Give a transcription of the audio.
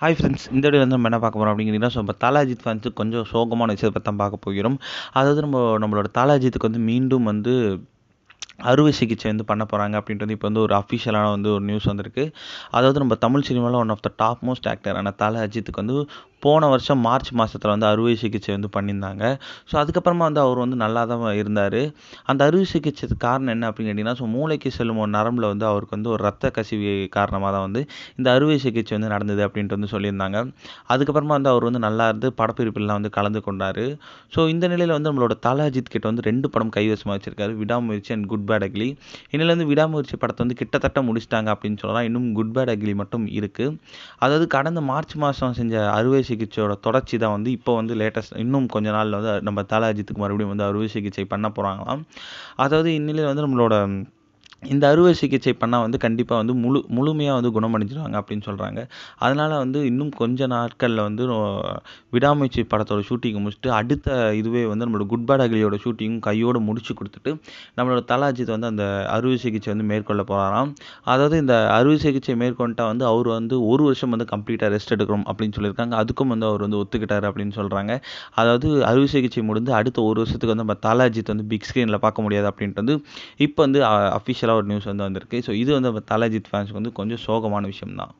Hi friends, இந்த video வந்து நம்ம என்ன பார்க்க போகிறோம் அப்படிங்கிறீங்கன்னா, ஸோ நம்ம தல அஜித் ஃபேன்ஸுக்கு கொஞ்சம் சோகமான விஷயத்தை பற்றி தான் பார்க்க போகிறோம். அதாவது நம்மளோட தல அஜித்துக்கு வந்து மீண்டும் வந்து அறுவை சிகிச்சை வந்து பண்ண போகிறாங்க அப்படின்றது இப்போ வந்து ஒரு அஃபிஷியலான வந்து ஒரு நியூஸ் வந்திருக்கு. அதாவது நம்ம தமிழ் சினிமாவில் one of the top most ஆக்டரான தல அஜித்துக்கு வந்து போன வருஷம் மார்ச் மாதத்தில் வந்து அறுவை சிகிச்சை வந்து பண்ணியிருந்தாங்க. ஸோ அதுக்கப்புறமா வந்து அவர் வந்து நல்லா தான் இருந்தார். அந்த அறுவை சிகிச்சைக்கு காரணம் என்ன அப்படின்னு கேட்டிங்கன்னா, ஸோ மூளைக்கு செல்லும் ஒரு நரம்பில் வந்து அவருக்கு வந்து ஒரு ரத்த கசிவு காரணமாக தான் வந்து இந்த அறுவை சிகிச்சை வந்து நடந்தது அப்படின்ட்டு வந்து சொல்லியிருந்தாங்க. அதுக்கப்புறமா வந்து அவர் வந்து நல்லா இருந்து படப்பிடிப்புலாம் வந்து கலந்து கொண்டார். ஸோ இந்த நிலையில் வந்து நம்மளோட தல அஜித் கிட்ட வந்து 2 படம் கைவசமாக வச்சிருக்காரு. விடாமுயற்சி அண்ட் குட் பேட் அக்லி. இன்னில வந்து விடாமுயற்சி படத்தை வந்து கிட்டத்தட்ட முடிச்சிட்டாங்க அப்படின்னு சொல்லலாம். இன்னும் குட் பேட் அக்லி மட்டும் இருக்குது. அதாவது கடந்த மார்ச் மாதம் செஞ்ச அறுவை சிகிச்சையோட தொடர்ச்சி தான் வந்து இப்போ வந்து லேட்டஸ்ட் இன்னும் கொஞ்ச நாளில் வந்து நம்ம தல அஜித்துக்கு மறுபடியும் வந்து அறுவை சிகிச்சை பண்ண போகிறாங்களாம். அதாவது இந்நிலையில் வந்து நம்மளோட இந்த அறுவை சிகிச்சை பண்ணால் வந்து கண்டிப்பாக வந்து முழுமையாக வந்து குணமடைஞ்சிருவாங்க அப்படின்னு சொல்கிறாங்க. அதனால் வந்து இன்னும் கொஞ்ச நாட்களில் வந்து விடாமுயற்சி படத்தோட ஷூட்டிங்கை முடிச்சுட்டு அடுத்த இதுவே வந்து நம்மளோட குட் பேட் அக்லியோட ஷூட்டிங்கும் கையோடு முடிச்சு கொடுத்துட்டு நம்மளோட தல அஜித் வந்து அந்த அறுவை சிகிச்சை வந்து மேற்கொள்ள போகிறாராம். அதாவது இந்த அறுவை சிகிச்சை மேற்கொண்டா வந்து அவர் வந்து 1 வருஷம் வந்து கம்ப்ளீட்டாக ரெஸ்ட் எடுக்கணும் அப்படின்னு சொல்லியிருக்காங்க. அதுக்கும் வந்து அவர் வந்து ஒத்துக்கிட்டார் அப்படின்னு சொல்கிறாங்க. அதாவது அறுவை சிகிச்சை முடிந்து அடுத்த 1 வருஷத்துக்கு வந்து நம்ம தல அஜித் வந்து பிக் ஸ்க்ரீனில் பார்க்க முடியாது அப்படின்ட்டு வந்து இப்போ வந்து அஃபிஷியலாக ஒரு நியூஸ் வந்து வந்திருக்கு. ஸோ இது வந்து தல அஜித் ஃபேன்ஸுக்கு வந்து கொஞ்சம் சோகமான விஷயம் தான்.